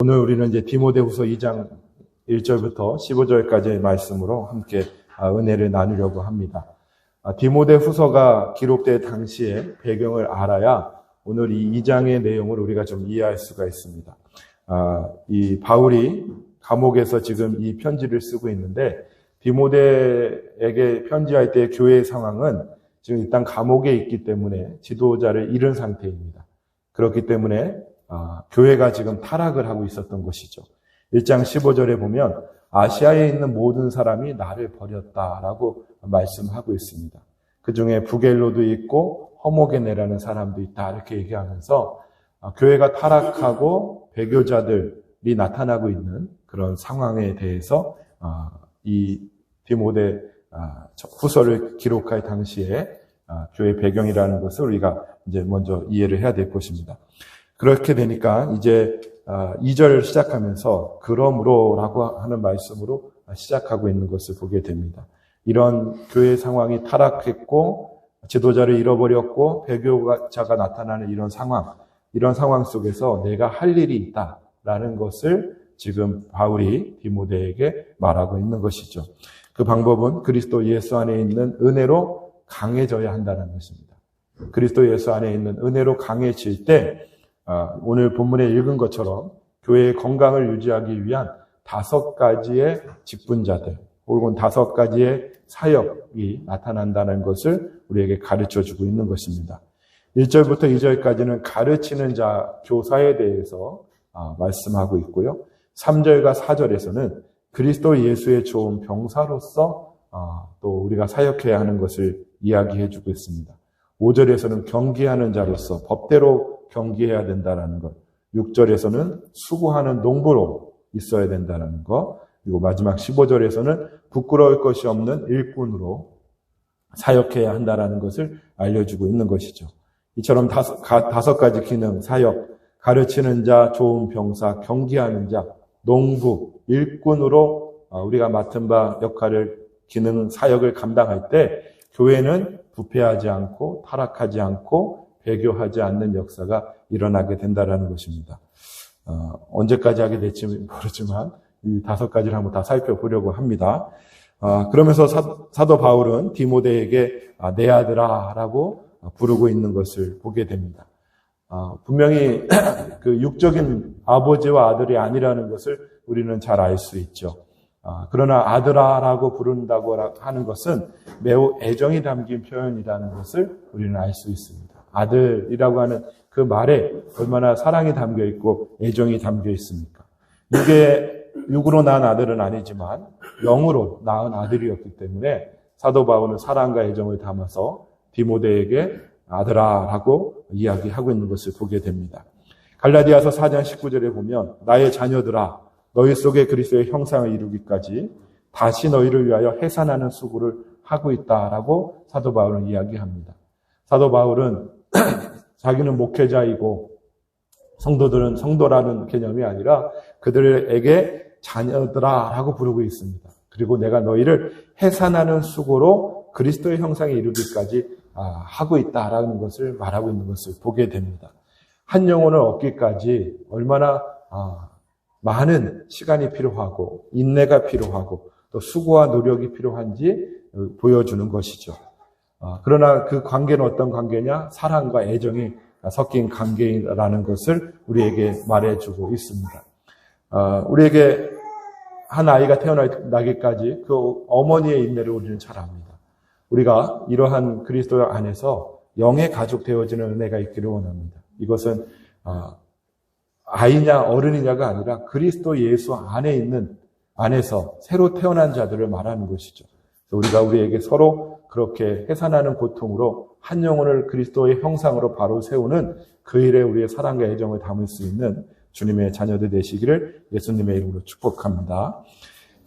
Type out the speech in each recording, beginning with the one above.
오늘 우리는 이제 디모데후서 2장 1절부터 15절까지의 말씀으로 함께 은혜를 나누려고 합니다. 디모데후서가 기록될 당시의 배경을 알아야 오늘 이 2장의 내용을 우리가 좀 이해할 수가 있습니다. 이 바울이 감옥에서 지금 이 편지를 쓰고 있는데 디모데에게 편지할 때 교회의 상황은 지금 일단 감옥에 있기 때문에 지도자를 잃은 상태입니다. 그렇기 때문에 교회가 지금 타락을 하고 있었던 것이죠. 1장 15절에 보면 아시아에 있는 모든 사람이 나를 버렸다라고 말씀하고 있습니다. 그 중에 부겔로도 있고 허모게네라는 사람도 있다 이렇게 얘기하면서 교회가 타락하고 배교자들이 나타나고 있는 그런 상황에 대해서 이 디모데 후서를 기록할 당시에 교회 배경이라는 것을 우리가 이제 먼저 이해를 해야 될 것입니다. 그렇게 되니까 이제 2절 시작하면서 그러므로라고 하는 말씀으로 시작하고 있는 것을 보게 됩니다. 이런 교회 상황이 타락했고 지도자를 잃어버렸고 배교자가 나타나는 이런 상황 속에서 내가 할 일이 있다라는 것을 지금 바울이 디모데에게 말하고 있는 것이죠. 그 방법은 그리스도 예수 안에 있는 은혜로 강해져야 한다는 것입니다. 그리스도 예수 안에 있는 은혜로 강해질 때 오늘 본문에 읽은 것처럼 교회의 건강을 유지하기 위한 5가지의 직분자들 혹은 5가지의 사역이 나타난다는 것을 우리에게 가르쳐주고 있는 것입니다. 1절부터 2절까지는 가르치는 자, 교사에 대해서 말씀하고 있고요. 3절과 4절에서는 그리스도 예수의 좋은 병사로서 또 우리가 사역해야 하는 것을 이야기해주고 있습니다. 5절에서는 경기하는 자로서 법대로 경기해야 된다는 것, 6절에서는 수고하는 농부로 있어야 된다는 것, 그리고 마지막 15절에서는 부끄러울 것이 없는 일꾼으로 사역해야 한다는 것을 알려주고 있는 것이죠. 이처럼 5가지 기능, 사역, 가르치는 자, 좋은 병사, 경기하는 자, 농부, 일꾼으로 우리가 맡은 바 역할을, 기능, 사역을 감당할 때 교회는 부패하지 않고 타락하지 않고 배교하지 않는 역사가 일어나게 된다는 것입니다. 언제까지 하게 될지 모르지만 이 5가지를 한번 다 살펴보려고 합니다. 그러면서 사도 바울은 디모데에게 내 아들아라고 부르고 있는 것을 보게 됩니다. 분명히 그 육적인 아버지와 아들이 아니라는 것을 우리는 잘 알 수 있죠. 그러나 아들아라고 부른다고 하는 것은 매우 애정이 담긴 표현이라는 것을 우리는 알 수 있습니다. 아들이라고 하는 그 말에 얼마나 사랑이 담겨 있고 애정이 담겨 있습니까? 육으로 낳은 아들은 아니지만 영으로 낳은 아들이었기 때문에 사도 바울은 사랑과 애정을 담아서 디모데에게 아들아라고 이야기하고 있는 것을 보게 됩니다. 갈라디아서 4장 19절에 보면 나의 자녀들아 너희 속에 그리스도의 형상을 이루기까지 다시 너희를 위하여 해산하는 수고를 하고 있다라고 사도 바울은 이야기합니다. 사도 바울은 자기는 목회자이고 성도들은 성도라는 개념이 아니라 그들에게 자녀들아라고 부르고 있습니다. 그리고 내가 너희를 해산하는 수고로 그리스도의 형상에 이르기까지 하고 있다라는 것을 말하고 있는 것을 보게 됩니다. 한 영혼을 얻기까지 얼마나 많은 시간이 필요하고 인내가 필요하고 또 수고와 노력이 필요한지 보여주는 것이죠. 그러나 그 관계는 어떤 관계냐? 사랑과 애정이 섞인 관계라는 것을 우리에게 말해주고 있습니다. 우리에게 한 아이가 태어나기까지 그 어머니의 인내를 우리는 잘 압니다. 우리가 이러한 그리스도 안에서 영의 가족 되어지는 은혜가 있기를 원합니다. 이것은 아이냐 어른이냐가 아니라 그리스도 예수 안에 있는 안에서 새로 태어난 자들을 말하는 것이죠. 우리가 우리에게 서로 그렇게 해산하는 고통으로 한 영혼을 그리스도의 형상으로 바로 세우는 그 일에 우리의 사랑과 애정을 담을 수 있는 주님의 자녀들 되시기를 예수님의 이름으로 축복합니다.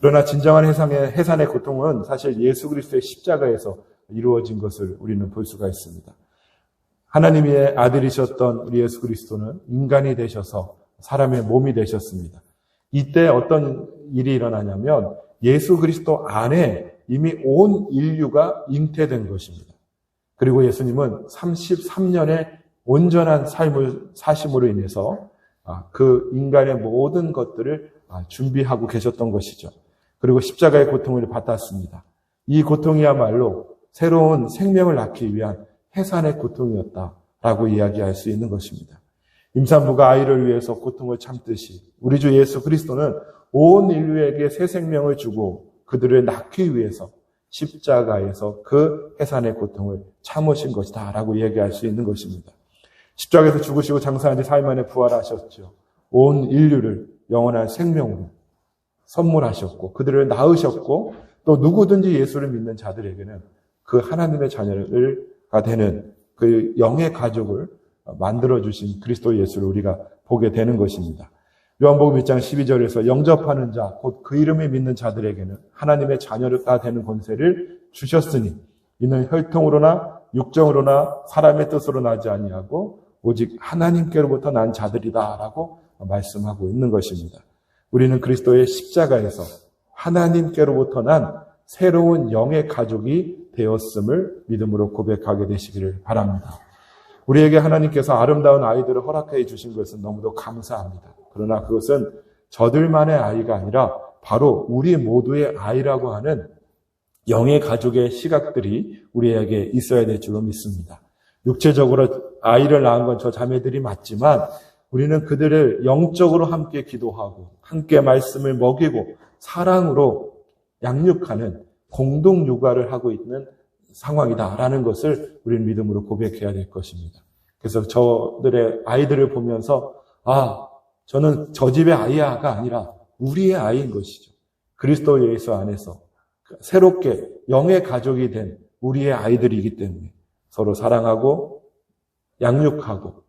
그러나 진정한 해산의 고통은 사실 예수 그리스도의 십자가에서 이루어진 것을 우리는 볼 수가 있습니다. 하나님의 아들이셨던 우리 예수 그리스도는 인간이 되셔서 사람의 몸이 되셨습니다. 이때 어떤 일이 일어나냐면 예수 그리스도 안에 이미 온 인류가 잉태된 것입니다. 그리고 예수님은 33년의 온전한 삶을 사심으로 인해서 그 인간의 모든 것들을 준비하고 계셨던 것이죠. 그리고 십자가의 고통을 받았습니다. 이 고통이야말로 새로운 생명을 낳기 위한 해산의 고통이었다라고 이야기할 수 있는 것입니다. 임산부가 아이를 위해서 고통을 참듯이 우리 주 예수 그리스도는 온 인류에게 새 생명을 주고 그들을 낳기 위해서 십자가에서 그 해산의 고통을 참으신 것이다 라고 이야기할 수 있는 것입니다. 십자가에서 죽으시고 장사한 지 4일 만에 부활하셨죠. 온 인류를 영원한 생명으로 선물하셨고 그들을 낳으셨고 또 누구든지 예수를 믿는 자들에게는 그 하나님의 자녀가 되는 그 영의 가족을 만들어주신 그리스도 예수를 우리가 보게 되는 것입니다. 요한복음 1장 12절에서 영접하는 자, 곧 그 이름을 믿는 자들에게는 하나님의 자녀가 되는 권세를 주셨으니 이는 혈통으로나 육정으로나 사람의 뜻으로 나지 아니하고 오직 하나님께로부터 난 자들이다라고 말씀하고 있는 것입니다. 우리는 그리스도의 십자가에서 하나님께로부터 난 새로운 영의 가족이 되었음을 믿음으로 고백하게 되시기를 바랍니다. 우리에게 하나님께서 아름다운 아이들을 허락해 주신 것은 너무도 감사합니다. 그러나 그것은 저들만의 아이가 아니라 바로 우리 모두의 아이라고 하는 영의 가족의 시각들이 우리에게 있어야 될 줄로 믿습니다. 육체적으로 아이를 낳은 건 저 자매들이 맞지만 우리는 그들을 영적으로 함께 기도하고 함께 말씀을 먹이고 사랑으로 양육하는 공동 육아를 하고 있는 상황이다라는 것을 우리는 믿음으로 고백해야 될 것입니다. 그래서 저들의 아이들을 보면서 저는 저 집의 아이가 아니라 우리의 아이인 것이죠. 그리스도 예수 안에서 새롭게 영의 가족이 된 우리의 아이들이기 때문에 서로 사랑하고 양육하고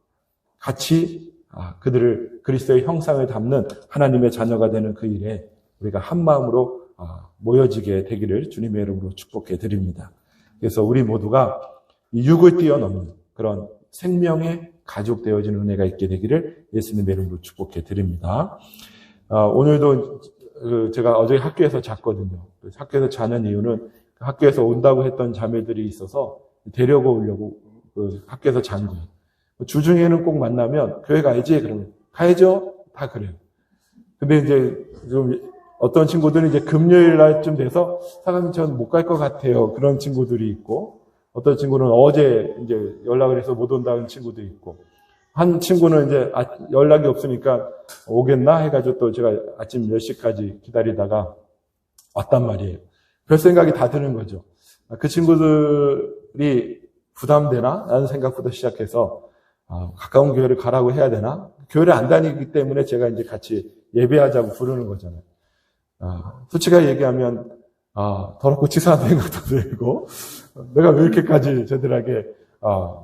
같이 그들을 그리스도의 형상을 담는 하나님의 자녀가 되는 그 일에 우리가 한 마음으로 모여지게 되기를 주님의 이름으로 축복해 드립니다. 그래서 우리 모두가 이 육을 뛰어넘는 그런 생명의 가족 되어지는 은혜가 있게 되기를 예수님의 이름으로 축복해 드립니다. 오늘도 제가 어제 학교에서 잤거든요. 학교에서 자는 이유는 학교에서 온다고 했던 자매들이 있어서 데려고 오려고 학교에서 잔 거예요. 주중에는 꼭 만나면 교회 가야지 그러면 가야죠 다 그래요. 근데 이제 좀 어떤 친구들은 이제 금요일 날쯤 돼서 사장님 전 못 갈 것 같아요 그런 친구들이 있고 어떤 친구는 어제 이제 연락을 해서 못 온다는 친구도 있고 한 친구는 이제 연락이 없으니까 오겠나 해가지고 또 제가 아침 10시까지 기다리다가 왔단 말이에요. 별 생각이 다 드는 거죠. 그 친구들이 부담되나? 라는 생각부터 시작해서 가까운 교회를 가라고 해야 되나? 교회를 안 다니기 때문에 제가 이제 같이 예배하자고 부르는 거잖아요. 솔직하게 얘기하면 더럽고 치사한 생각도 들고 내가 왜 이렇게까지 저들에게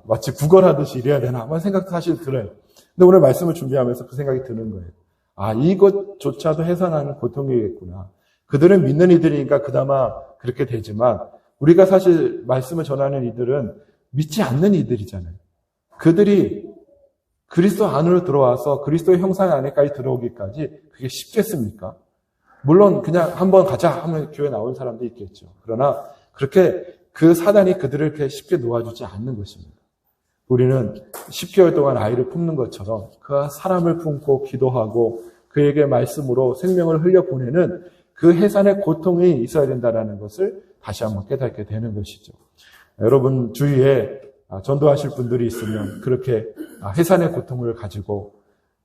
마치 구걸하듯이 이래야 되나? 하는 생각도 사실 들어요. 근데 오늘 말씀을 준비하면서 그 생각이 드는 거예요. 이것조차도 해산하는 고통이겠구나. 그들은 믿는 이들이니까 그나마 그렇게 되지만 우리가 사실 말씀을 전하는 이들은 믿지 않는 이들이잖아요. 그들이 그리스도 안으로 들어와서 그리스도의 형상 안에까지 들어오기까지 그게 쉽겠습니까? 물론 그냥 한번 가자 하면 교회 나온 사람도 있겠죠. 그러나 그렇게 그 사단이 그들을 그렇게 쉽게 놓아주지 않는 것입니다. 우리는 10개월 동안 아이를 품는 것처럼 그 사람을 품고 기도하고 그에게 말씀으로 생명을 흘려보내는 그 해산의 고통이 있어야 된다는 것을 다시 한번 깨닫게 되는 것이죠. 여러분 주위에 전도하실 분들이 있으면 그렇게 해산의 고통을 가지고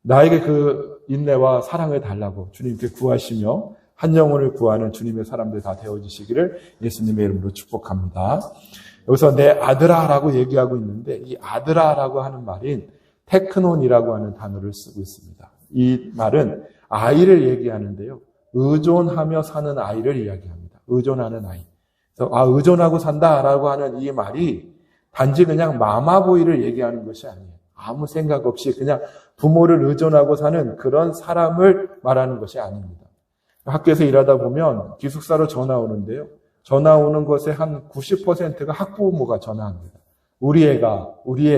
나에게 그 인내와 사랑을 달라고 주님께 구하시며 한 영혼을 구하는 주님의 사람들 다 되어주시기를 예수님의 이름으로 축복합니다. 여기서 내 아들아라고 얘기하고 있는데 이 아들아라고 하는 말인 테크논이라고 하는 단어를 쓰고 있습니다. 이 말은 아이를 얘기하는데요. 의존하며 사는 아이를 이야기합니다. 의존하는 아이. 그래서 의존하고 산다라고 하는 이 말이 단지 그냥 마마보이를 얘기하는 것이 아니에요. 아무 생각 없이 그냥 부모를 의존하고 사는 그런 사람을 말하는 것이 아닙니다. 학교에서 일하다 보면 기숙사로 전화 오는데요. 전화 오는 것의 한 90%가 학부모가 전화합니다. 우리 애가. 우리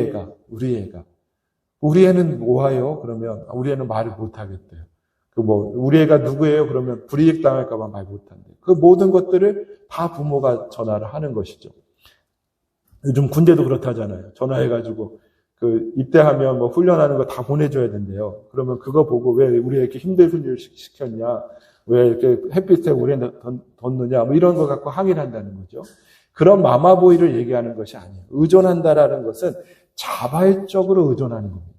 애는 뭐예요? 그러면 우리 애는 말을 못하겠대요. 우리 애가 누구예요? 그러면 불이익 당할까봐 말 못한대요. 그 모든 것들을 다 부모가 전화를 하는 것이죠. 요즘 군대도 그렇다잖아요. 전화해가지고 입대하면 훈련하는 거 다 보내줘야 된대요. 그러면 그거 보고 왜 우리 이렇게 힘든 일 시켰냐? 왜 이렇게 햇빛에 우리 뒀느냐? 이런 거 갖고 항의를 한다는 거죠. 그런 마마보이를 얘기하는 것이 아니에요. 의존한다라는 것은 자발적으로 의존하는 겁니다.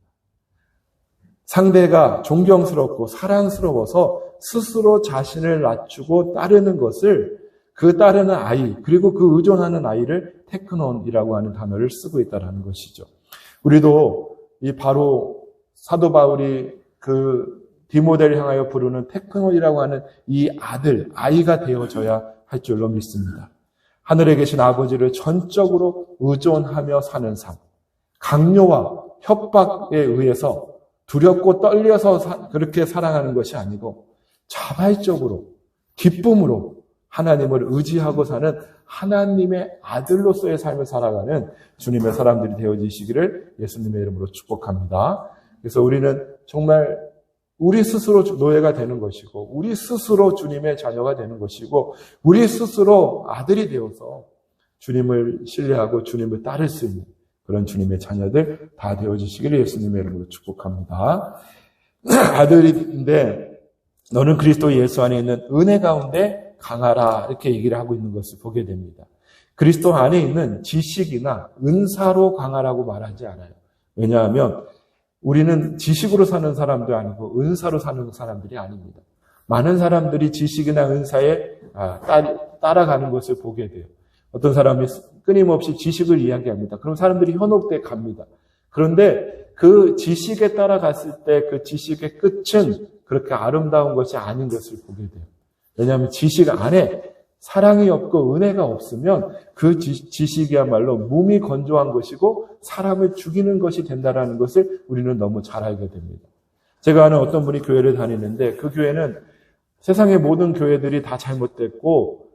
상대가 존경스럽고 사랑스러워서 스스로 자신을 낮추고 따르는 것을 그 따르는 아이, 그리고 그 의존하는 아이를 테크논이라고 하는 단어를 쓰고 있다는 것이죠. 우리도 바로 사도 바울이 디모데를 향하여 부르는 테크논이라고 하는 이 아이가 되어져야 할 줄로 믿습니다. 하늘에 계신 아버지를 전적으로 의존하며 사는 삶, 강요와 협박에 의해서 두렵고 떨려서 그렇게 사랑하는 것이 아니고 자발적으로 기쁨으로 하나님을 의지하고 사는 하나님의 아들로서의 삶을 살아가는 주님의 사람들이 되어지시기를 예수님의 이름으로 축복합니다. 그래서 우리는 정말 우리 스스로 노예가 되는 것이고 우리 스스로 주님의 자녀가 되는 것이고 우리 스스로 아들이 되어서 주님을 신뢰하고 주님을 따를 수 있는 그런 주님의 자녀들 다 되어지시기를 예수님의 이름으로 축복합니다. 아들인데 너는 그리스도 예수 안에 있는 은혜 가운데 강하라 이렇게 얘기를 하고 있는 것을 보게 됩니다. 그리스도 안에 있는 지식이나 은사로 강하라고 말하지 않아요. 왜냐하면 우리는 지식으로 사는 사람도 아니고 은사로 사는 사람들이 아닙니다. 많은 사람들이 지식이나 은사에 따라가는 것을 보게 돼요. 어떤 사람이 끊임없이 지식을 이야기합니다. 그럼 사람들이 현혹돼 갑니다. 그런데 그 지식에 따라갔을 때 그 지식의 끝은 그렇게 아름다운 것이 아닌 것을 보게 돼요. 왜냐하면 지식 안에 사랑이 없고 은혜가 없으면 그 지식이야말로 몸이 건조한 것이고 사람을 죽이는 것이 된다는 것을 우리는 너무 잘 알게 됩니다. 제가 아는 어떤 분이 교회를 다니는데 그 교회는 세상의 모든 교회들이 다 잘못됐고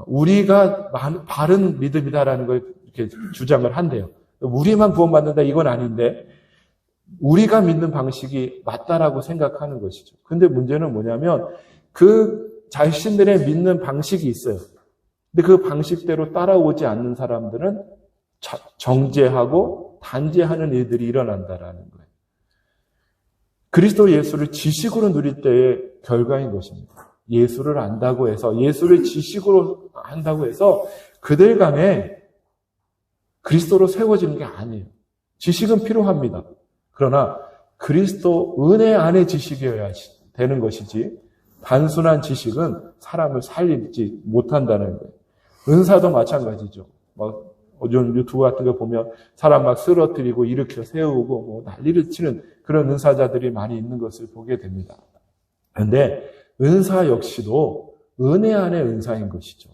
우리가 바른 믿음이다라는 걸 이렇게 주장을 한대요. 우리만 구원받는다 이건 아닌데 우리가 믿는 방식이 맞다라고 생각하는 것이죠. 근데 문제는 뭐냐면 그 자신들의 믿는 방식이 있어요. 근데 그 방식대로 따라오지 않는 사람들은 정죄하고 단죄하는 일들이 일어난다라는 거예요. 그리스도 예수를 지식으로 누릴 때의 결과인 것입니다. 예수를 안다고 해서 예수를 지식으로 안다고 해서 그들 간에 그리스도로 세워지는 게 아니에요. 지식은 필요합니다. 그러나 그리스도 은혜 안에 지식이어야 되는 것이지 단순한 지식은 사람을 살리지 못한다는 거예요. 은사도 마찬가지죠. 요즘 유튜브 같은 거 보면 사람 막 쓰러뜨리고 일으켜 세우고 난리를 치는 그런 은사자들이 많이 있는 것을 보게 됩니다. 그런데 은사 역시도 은혜 안의 은사인 것이죠.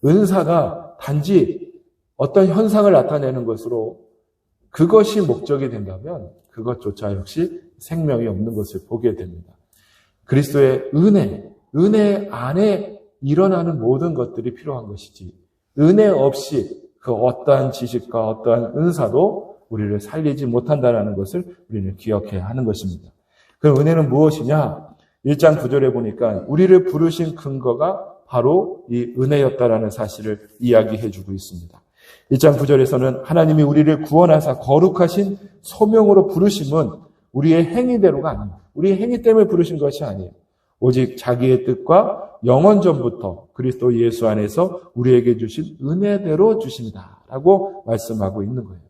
은사가 단지 어떤 현상을 나타내는 것으로 그것이 목적이 된다면 그것조차 역시 생명이 없는 것을 보게 됩니다. 그리스도의 은혜 안에 일어나는 모든 것들이 필요한 것이지 은혜 없이 그 어떠한 지식과 어떠한 은사도 우리를 살리지 못한다는 것을 우리는 기억해야 하는 것입니다. 그럼 은혜는 무엇이냐? 1장 9절에 보니까 우리를 부르신 근거가 바로 이 은혜였다라는 사실을 이야기해 주고 있습니다. 1장 9절에서는 하나님이 우리를 구원하사 거룩하신 소명으로 부르심은 우리의 행위대로가 아닙니다. 우리의 행위 때문에 부르신 것이 아니에요. 오직 자기의 뜻과 영원 전부터 그리스도 예수 안에서 우리에게 주신 은혜대로 주신다라고 말씀하고 있는 거예요.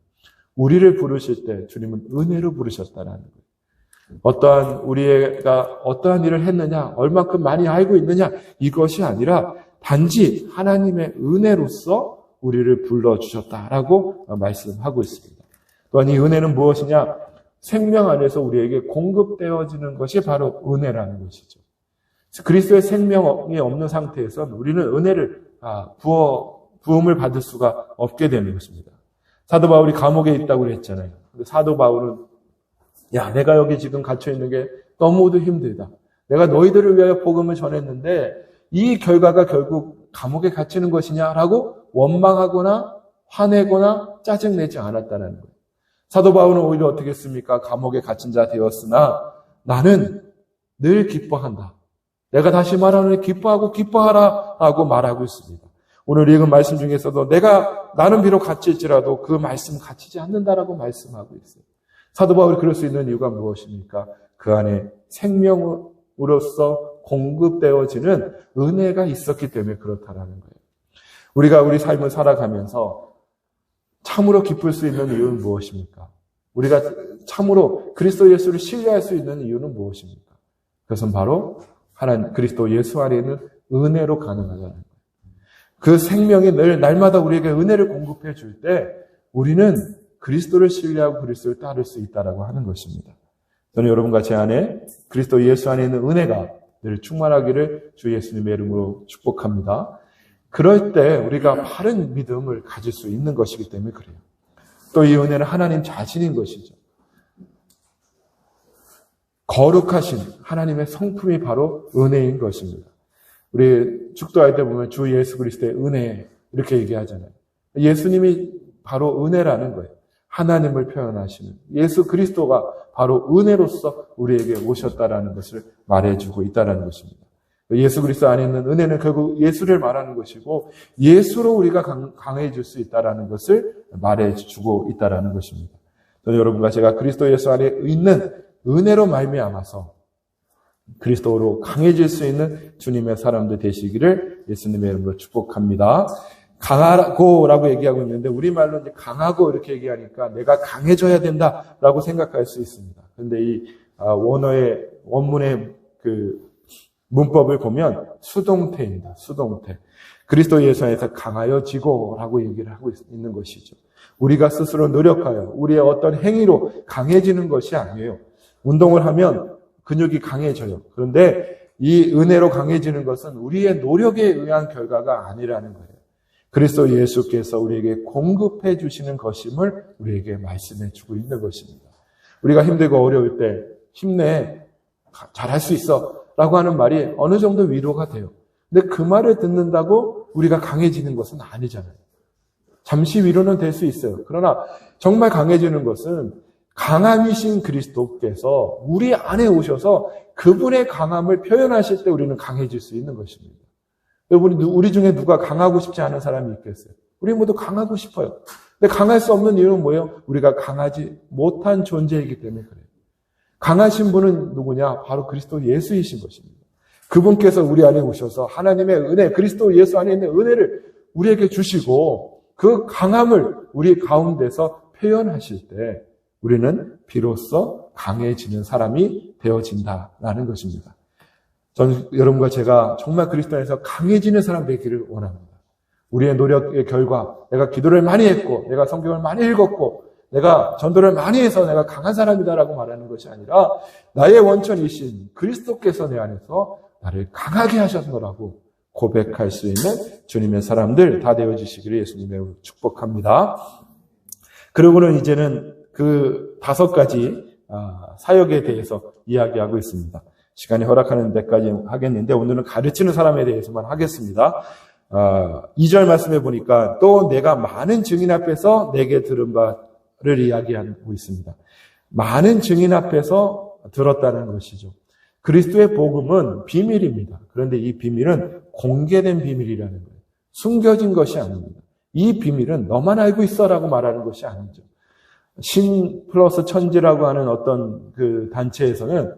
우리를 부르실 때 주님은 은혜로 부르셨다라는 거예요. 우리가 어떠한 일을 했느냐, 얼마큼 많이 알고 있느냐, 이것이 아니라 단지 하나님의 은혜로서 우리를 불러주셨다라고 말씀하고 있습니다. 또한 이 은혜는 무엇이냐? 생명 안에서 우리에게 공급되어지는 것이 바로 은혜라는 것이죠. 그리스도의 생명이 없는 상태에서 우리는 은혜를 부음을 받을 수가 없게 되는 것입니다. 사도 바울이 감옥에 있다고 그랬잖아요. 근데 사도 바울은 내가 여기 지금 갇혀 있는 게 너무도 힘들다. 내가 너희들을 위하여 복음을 전했는데 이 결과가 결국 감옥에 갇히는 것이냐라고 원망하거나 화내거나 짜증내지 않았다는 거예요. 사도 바울은 오히려 어떻게 했습니까? 감옥에 갇힌 자 되었으나 나는 늘 기뻐한다. 내가 다시 말하노니 기뻐하고 기뻐하라 라고 말하고 있습니다. 오늘 읽은 말씀 중에서도 나는 비록 갇힐지라도 그 말씀 갇히지 않는다라고 말씀하고 있어요. 사도 바울이 그럴 수 있는 이유가 무엇입니까? 그 안에 생명으로서 공급되어지는 은혜가 있었기 때문에 그렇다라는 거예요. 우리가 우리 삶을 살아가면서 참으로 기쁠 수 있는 이유는 무엇입니까? 우리가 참으로 그리스도 예수를 신뢰할 수 있는 이유는 무엇입니까? 그것은 바로 하나님 그리스도 예수 안에 있는 은혜로 가능하다는 거예요. 그 생명이 늘 날마다 우리에게 은혜를 공급해 줄 때 우리는 그리스도를 신뢰하고 그리스도를 따를 수 있다라고 하는 것입니다. 저는 여러분과 제 안에 그리스도 예수 안에 있는 은혜가 늘 충만하기를 주 예수님의 이름으로 축복합니다. 그럴 때 우리가 바른 믿음을 가질 수 있는 것이기 때문에 그래요. 또 이 은혜는 하나님 자신인 것이죠. 거룩하신 하나님의 성품이 바로 은혜인 것입니다. 우리 축도할 때 보면 주 예수 그리스도의 은혜 이렇게 얘기하잖아요. 예수님이 바로 은혜라는 거예요. 하나님을 표현하시는 예수 그리스도가 바로 은혜로서 우리에게 오셨다라는 것을 말해주고 있다라는 것입니다. 예수 그리스도 안에 있는 은혜는 결국 예수를 말하는 것이고 예수로 우리가 강해질 수 있다라는 것을 말해주고 있다라는 것입니다. 저는 여러분과 제가 그리스도 예수 안에 있는 은혜로 말미암아서 그리스도로 강해질 수 있는 주님의 사람들 되시기를 예수님의 이름으로 축복합니다. 강하고라고 얘기하고 있는데 우리말로 이제 강하고 이렇게 얘기하니까 내가 강해져야 된다라고 생각할 수 있습니다. 그런데 이 원어의 원문의 그 문법을 보면 수동태입니다. 수동태. 그리스도 예수 안에서 강하여지고라고 얘기를 하고 있는 것이죠. 우리가 스스로 노력하여 우리의 어떤 행위로 강해지는 것이 아니에요. 운동을 하면 근육이 강해져요. 그런데 이 은혜로 강해지는 것은 우리의 노력에 의한 결과가 아니라는 거예요. 그리스도 예수께서 우리에게 공급해 주시는 것임을 우리에게 말씀해 주고 있는 것입니다. 우리가 힘들고 어려울 때 힘내, 잘할 수 있어 라고 하는 말이 어느 정도 위로가 돼요. 근데 그 말을 듣는다고 우리가 강해지는 것은 아니잖아요. 잠시 위로는 될 수 있어요. 그러나 정말 강해지는 것은 강함이신 그리스도께서 우리 안에 오셔서 그분의 강함을 표현하실 때 우리는 강해질 수 있는 것입니다. 우리 중에 누가 강하고 싶지 않은 사람이 있겠어요? 우리 모두 강하고 싶어요. 근데 강할 수 없는 이유는 뭐예요? 우리가 강하지 못한 존재이기 때문에 그래요. 강하신 분은 누구냐? 바로 그리스도 예수이신 것입니다. 그분께서 우리 안에 오셔서 하나님의 은혜, 그리스도 예수 안에 있는 은혜를 우리에게 주시고 그 강함을 우리 가운데서 표현하실 때 우리는 비로소 강해지는 사람이 되어진다라는 것입니다. 저는 여러분과 제가 정말 그리스도 안에서 강해지는 사람 되기를 원합니다. 우리의 노력의 결과, 내가 기도를 많이 했고, 내가 성경을 많이 읽었고, 내가 전도를 많이 해서 내가 강한 사람이다라고 말하는 것이 아니라 나의 원천이신 그리스도께서 내 안에서 나를 강하게 하셨노라고 고백할 수 있는 주님의 사람들 다 되어주시기를 예수님의 이름으로 축복합니다. 그러고는 이제는 그 5가지 사역에 대해서 이야기하고 있습니다. 시간이 허락하는 데까지 하겠는데 오늘은 가르치는 사람에 대해서만 하겠습니다. 2절 말씀해 보니까 또 내가 많은 증인 앞에서 내게 들은 바를 이야기하고 있습니다. 많은 증인 앞에서 들었다는 것이죠. 그리스도의 복음은 비밀입니다. 그런데 이 비밀은 공개된 비밀이라는 거예요. 숨겨진 것이 아닙니다. 이 비밀은 너만 알고 있어라고 말하는 것이 아니죠. 신 플러스 천지라고 하는 어떤 그 단체에서는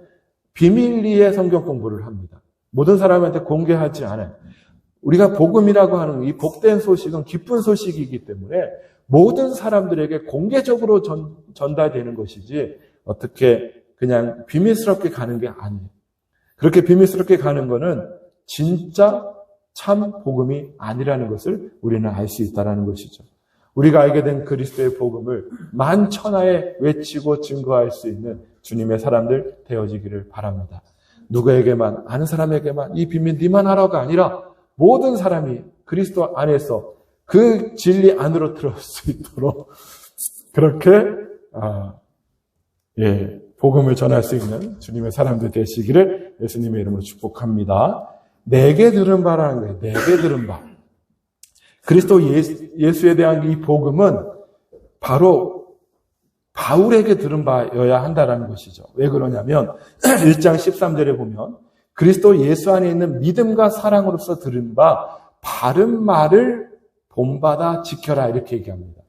비밀리에 성경 공부를 합니다. 모든 사람한테 공개하지 않아요. 우리가 복음이라고 하는 이 복된 소식은 기쁜 소식이기 때문에 모든 사람들에게 공개적으로 전달되는 것이지 어떻게 그냥 비밀스럽게 가는 게 아니에요. 그렇게 비밀스럽게 가는 거는 진짜 참 복음이 아니라는 것을 우리는 알 수 있다는 것이죠. 우리가 알게 된 그리스도의 복음을 만천하에 외치고 증거할 수 있는 주님의 사람들 되어지기를 바랍니다. 누구에게만, 아는 사람에게만 이 비밀 니만 하라가 아니라 모든 사람이 그리스도 안에서 그 진리 안으로 들어올 수 있도록 그렇게 복음을 전할 수 있는 주님의 사람들 되시기를 예수님의 이름으로 축복합니다. 내게 들은 바라는 거예요. 내게 들은 바. 그리스도 예수에 대한 이 복음은 바로 바울에게 들은 바여야 한다는 것이죠. 왜 그러냐면 1장 13절에 보면 그리스도 예수 안에 있는 믿음과 사랑으로서 들은 바 바른 말을 본받아 지켜라 이렇게 얘기합니다.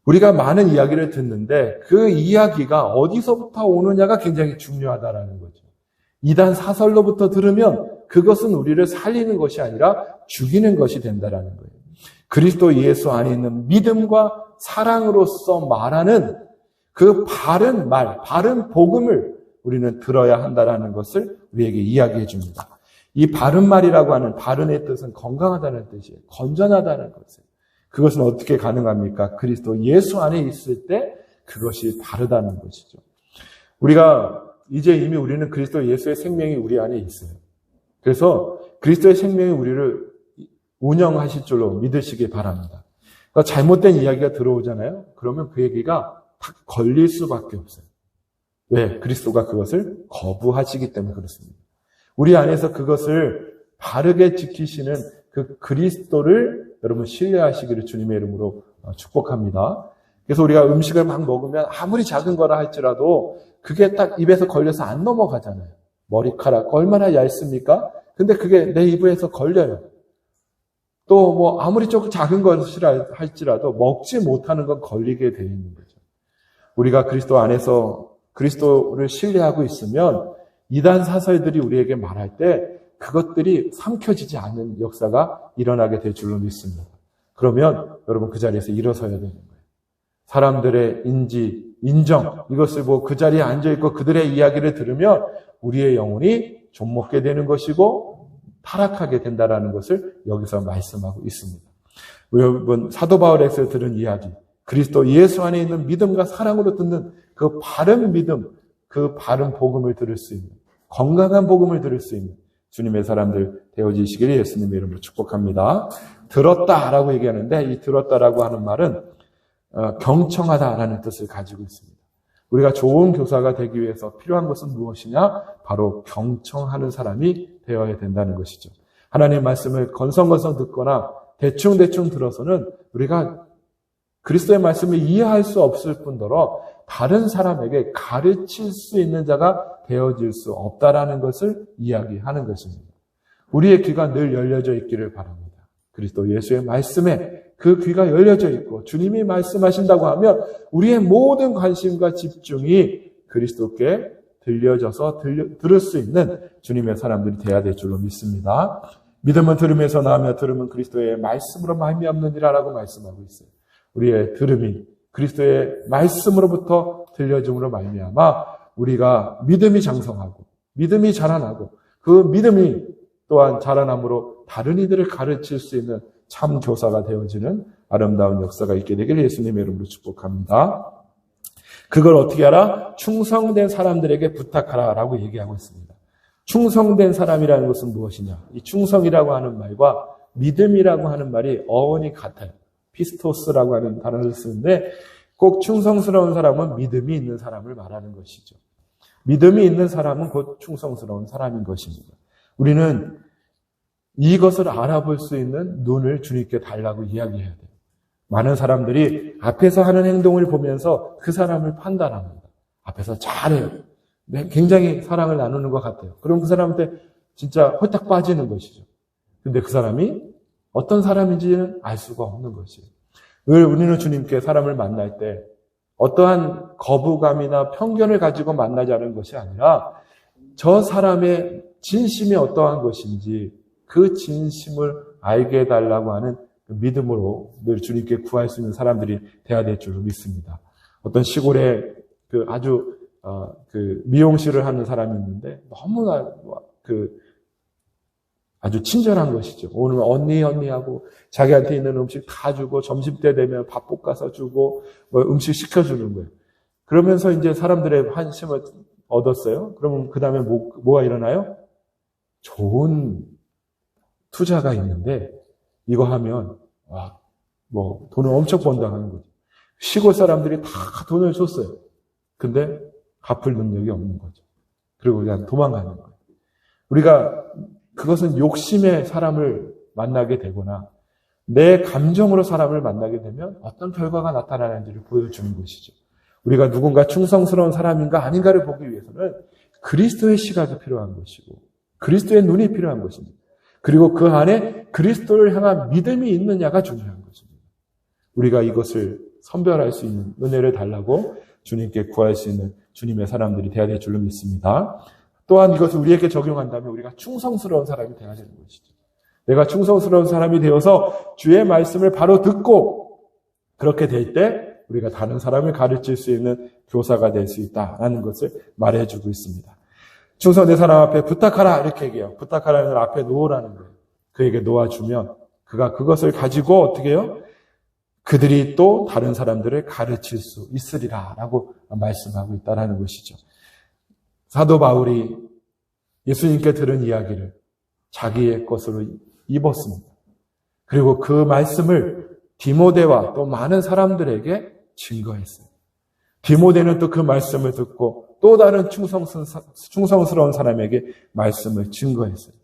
우리가 많은 이야기를 듣는데 그 이야기가 어디서부터 오느냐가 굉장히 중요하다라는 거죠. 이단 사설로부터 들으면 그것은 우리를 살리는 것이 아니라 죽이는 것이 된다라는 거예요. 그리스도 예수 안에 있는 믿음과 사랑으로서 말하는 그 바른 말, 바른 복음을 우리는 들어야 한다라는 것을 우리에게 이야기해 줍니다. 이 바른 말이라고 하는 바른의 뜻은 건강하다는 뜻이에요. 건전하다는 것이에요. 그것은 어떻게 가능합니까? 그리스도 예수 안에 있을 때 그것이 바르다는 것이죠. 우리가 이제 이미 우리는 그리스도 예수의 생명이 우리 안에 있어요. 그래서 그리스도의 생명이 우리를 운영하실 줄로 믿으시기 바랍니다. 그러니까 잘못된 이야기가 들어오잖아요. 그러면 그 얘기가 다 걸릴 수밖에 없어요. 왜? 그리스도가 그것을 거부하시기 때문에 그렇습니다. 우리 안에서 그것을 바르게 지키시는 그 그리스도를 여러분 신뢰하시기를 주님의 이름으로 축복합니다. 그래서 우리가 음식을 막 먹으면 아무리 작은 거라 할지라도 그게 딱 입에서 걸려서 안 넘어가잖아요. 머리카락 얼마나 얇습니까? 근데 그게 내 입에서 걸려요. 또 뭐 아무리 조금 작은 것이라 할지라도 먹지 못하는 건 걸리게 되어 있는 거죠. 우리가 그리스도 안에서 그리스도를 신뢰하고 있으면 이단 사설들이 우리에게 말할 때 그것들이 삼켜지지 않는 역사가 일어나게 될 줄로 믿습니다. 그러면 여러분 그 자리에서 일어서야 되는 거예요. 사람들의 인정, 이것을 그 자리에 앉아있고 그들의 이야기를 들으면 우리의 영혼이 좀먹게 되는 것이고 타락하게 된다는 것을 여기서 말씀하고 있습니다. 여러분 사도 바울에서 들은 이야기, 그리스도 예수 안에 있는 믿음과 사랑으로 듣는 그 바른 믿음, 그 바른 복음을 들을 수 있는, 건강한 복음을 들을 수 있는 주님의 사람들 되어지시기를 예수님의 이름으로 축복합니다. 들었다라고 얘기하는데 이 들었다라고 하는 말은 경청하다라는 뜻을 가지고 있습니다. 우리가 좋은 교사가 되기 위해서 필요한 것은 무엇이냐? 바로 경청하는 사람이 되어야 된다는 것이죠. 하나님의 말씀을 건성건성 듣거나 대충대충 들어서는 우리가 그리스도의 말씀을 이해할 수 없을 뿐더러 다른 사람에게 가르칠 수 있는 자가 되어질 수 없다라는 것을 이야기하는 것입니다. 우리의 귀가 늘 열려져 있기를 바랍니다. 그리스도 예수의 말씀에 그 귀가 열려져 있고 주님이 말씀하신다고 하면 우리의 모든 관심과 집중이 그리스도께 들려져서 들을 수 있는 주님의 사람들이 되어야 될 줄로 믿습니다. 믿음은 들음에서 나오며 들음은 그리스도의 말씀으로 말미암느니라라고 말씀하고 있어요. 우리의 들음이 그리스도의 말씀으로부터 들려짐으로 말미암아 우리가 믿음이 장성하고 믿음이 자라나고 그 믿음이 또한 자라남으로 다른 이들을 가르칠 수 있는 참 교사가 되어지는 아름다운 역사가 있게 되기를 예수님의 이름으로 축복합니다. 그걸 어떻게 하라? 충성된 사람들에게 부탁하라라고 얘기하고 있습니다. 충성된 사람이라는 것은 무엇이냐? 이 충성이라고 하는 말과 믿음이라고 하는 말이 어원이 같아요. 피스토스라고 하는 단어를 쓰는데 꼭 충성스러운 사람은 믿음이 있는 사람을 말하는 것이죠. 믿음이 있는 사람은 곧 충성스러운 사람인 것입니다. 우리는 이것을 알아볼 수 있는 눈을 주님께 달라고 이야기해야 돼요. 많은 사람들이 앞에서 하는 행동을 보면서 그 사람을 판단합니다. 앞에서 잘해요. 굉장히 사랑을 나누는 것 같아요. 그럼 그 사람한테 진짜 홀딱 빠지는 것이죠. 근데 그 사람이 어떤 사람인지는 알 수가 없는 것이에요. 우리는 주님께 사람을 만날 때 어떠한 거부감이나 편견을 가지고 만나지 않은 것이 아니라 저 사람의 진심이 어떠한 것인지 그 진심을 알게 해달라고 하는 믿음으로 늘 주님께 구할 수 있는 사람들이 되어야 될 줄로 믿습니다. 어떤 시골에 아주 미용실을 하는 사람이 있는데 너무나 아주 친절한 것이죠. 오늘 언니 하고 자기한테 있는 음식 다 주고 점심때 되면 밥 볶아서 주고 음식 시켜주는 거예요. 그러면서 이제 사람들의 관심을 얻었어요. 그러면 그 다음에 뭐가 일어나요? 좋은 투자가 있는데 이거 하면 돈을 엄청 번다 하는 거죠. 시골 사람들이 다 돈을 줬어요. 근데 갚을 능력이 없는 거죠. 그리고 그냥 도망가는 거예요. 우리가 그것은 욕심의 사람을 만나게 되거나 내 감정으로 사람을 만나게 되면 어떤 결과가 나타나는지를 보여주는 것이죠. 우리가 누군가 충성스러운 사람인가 아닌가를 보기 위해서는 그리스도의 시각이 필요한 것이고 그리스도의 눈이 필요한 것입니다. 그리고 그 안에 그리스도를 향한 믿음이 있느냐가 중요한 것입니다. 우리가 이것을 선별할 수 있는 은혜를 달라고 주님께 구할 수 있는 주님의 사람들이 되어야 될 줄로 믿습니다. 또한 이것을 우리에게 적용한다면 우리가 충성스러운 사람이 되어야 되는 것이죠. 내가 충성스러운 사람이 되어서 주의 말씀을 바로 듣고 그렇게 될 때 우리가 다른 사람을 가르칠 수 있는 교사가 될 수 있다라는 것을 말해주고 있습니다. 충성된 사람 앞에 부탁하라 이렇게 얘기해요. 부탁하라는 걸 앞에 놓으라는 거예요. 그에게 놓아주면 그가 그것을 가지고 어떻게 해요? 그들이 또 다른 사람들을 가르칠 수 있으리라라고 말씀하고 있다는 것이죠. 사도 바울이 예수님께 들은 이야기를 자기의 것으로 입었습니다. 그리고 그 말씀을 디모데와 또 많은 사람들에게 증거했어요. 디모데는 또 그 말씀을 듣고 또 다른 충성스러운 사람에게 말씀을 증거했어요.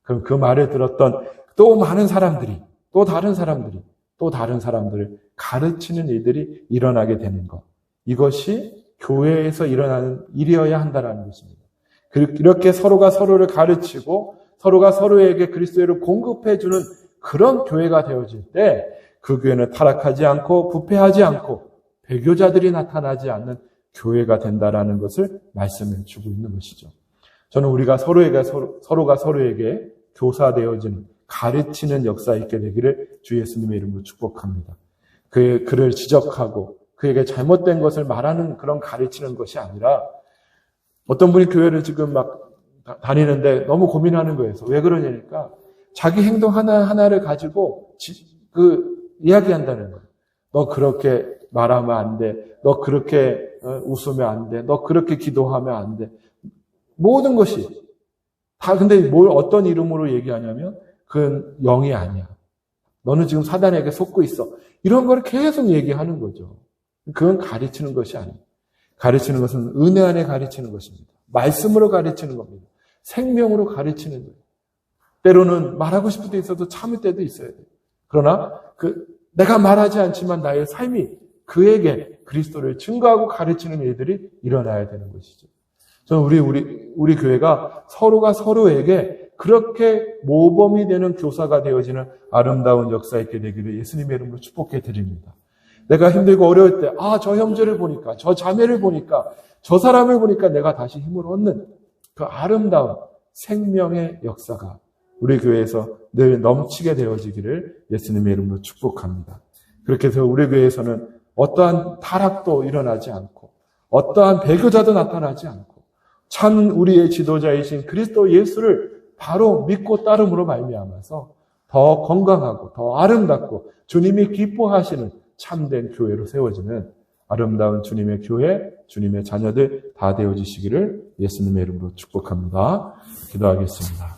그럼 그 말을 들었던 또 많은 사람들이 또 다른 사람들을 가르치는 일들이 일어나게 되는 것. 이것이 교회에서 일어나는 일이어야 한다는 것입니다. 이렇게 서로가 서로를 가르치고 서로가 서로에게 그리스도를 공급해주는 그런 교회가 되어질 때 그 교회는 타락하지 않고 부패하지 않고 배교자들이 나타나지 않는 교회가 된다라는 것을 말씀해 주고 있는 것이죠. 저는 우리가 서로가 서로에게 교사되어지는 가르치는 역사 있게 되기를 주 예수님의 이름으로 축복합니다. 그를 지적하고 그에게 잘못된 것을 말하는 그런 가르치는 것이 아니라 어떤 분이 교회를 지금 막 다니는데 너무 고민하는 거예요. 왜 그러냐니까 자기 행동 하나를 가지고 이야기한다는 거예요. 너 그렇게 말하면 안 돼. 너 그렇게 웃으면 안 돼. 너 그렇게 기도하면 안 돼. 모든 것이 다 근데 어떤 이름으로 얘기하냐면 그건 영이 아니야. 너는 지금 사단에게 속고 있어. 이런 걸 계속 얘기하는 거죠. 그건 가르치는 것이 아니에요. 가르치는 것은 은혜 안에 가르치는 것입니다. 말씀으로 가르치는 겁니다. 생명으로 가르치는 거예요. 때로는 말하고 싶을 때 있어도 참을 때도 있어야 돼요. 그러나 내가 말하지 않지만 나의 삶이 그에게 그리스도를 증거하고 가르치는 일들이 일어나야 되는 것이죠. 저는 우리 교회가 서로가 서로에게 그렇게 모범이 되는 교사가 되어지는 아름다운 역사 있게 되기를 예수님의 이름으로 축복해 드립니다. 내가 힘들고 어려울 때, 저 형제를 보니까, 저 자매를 보니까, 저 사람을 보니까 내가 다시 힘을 얻는 그 아름다운 생명의 역사가 우리 교회에서 늘 넘치게 되어지기를 예수님의 이름으로 축복합니다. 그렇게 해서 우리 교회에서는 어떠한 타락도 일어나지 않고 어떠한 배교자도 나타나지 않고 참 우리의 지도자이신 그리스도 예수를 바로 믿고 따름으로 말미암아서 더 건강하고 더 아름답고 주님이 기뻐하시는 참된 교회로 세워지는 아름다운 주님의 교회, 주님의 자녀들 다 되어지시기를 예수님의 이름으로 축복합니다. 기도하겠습니다.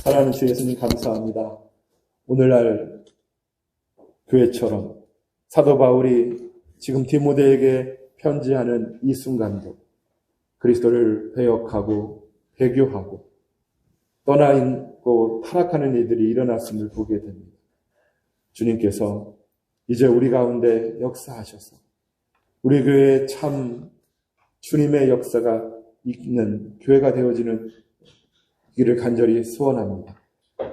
사랑하는 주 예수님 감사합니다. 오늘날 교회처럼 사도 바울이 지금 디모데에게 편지하는 이 순간도 그리스도를 배역하고 배교하고 떠나 있고 타락하는 이들이 일어났음을 보게 됩니다. 주님께서 이제 우리 가운데 역사하셔서 우리 교회에 참 주님의 역사가 있는 교회가 되어지는 이를 간절히 소원합니다.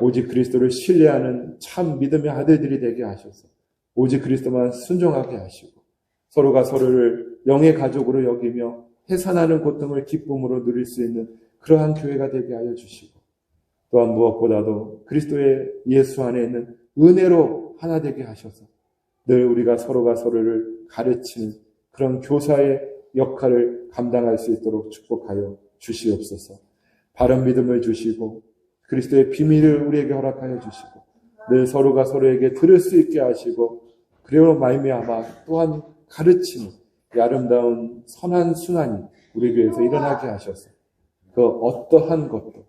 오직 그리스도를 신뢰하는 참 믿음의 아들들이 되게 하셔서 오직 그리스도만 순종하게 하시고 서로가 서로를 영의 가족으로 여기며 해산하는 고통을 기쁨으로 누릴 수 있는 그러한 교회가 되게 하여 주시고 또한 무엇보다도 그리스도의 예수 안에 있는 은혜로 하나 되게 하셔서 늘 우리가 서로가 서로를 가르치는 그런 교사의 역할을 감당할 수 있도록 축복하여 주시옵소서. 바른 믿음을 주시고 그리스도의 비밀을 우리에게 허락하여 주시고 늘 서로가 서로에게 들을 수 있게 하시고 그리고 말미암아 또한 가르치는 이 아름다운 선한 순환이 우리 교회에서 일어나게 하셔서 그 어떠한 것도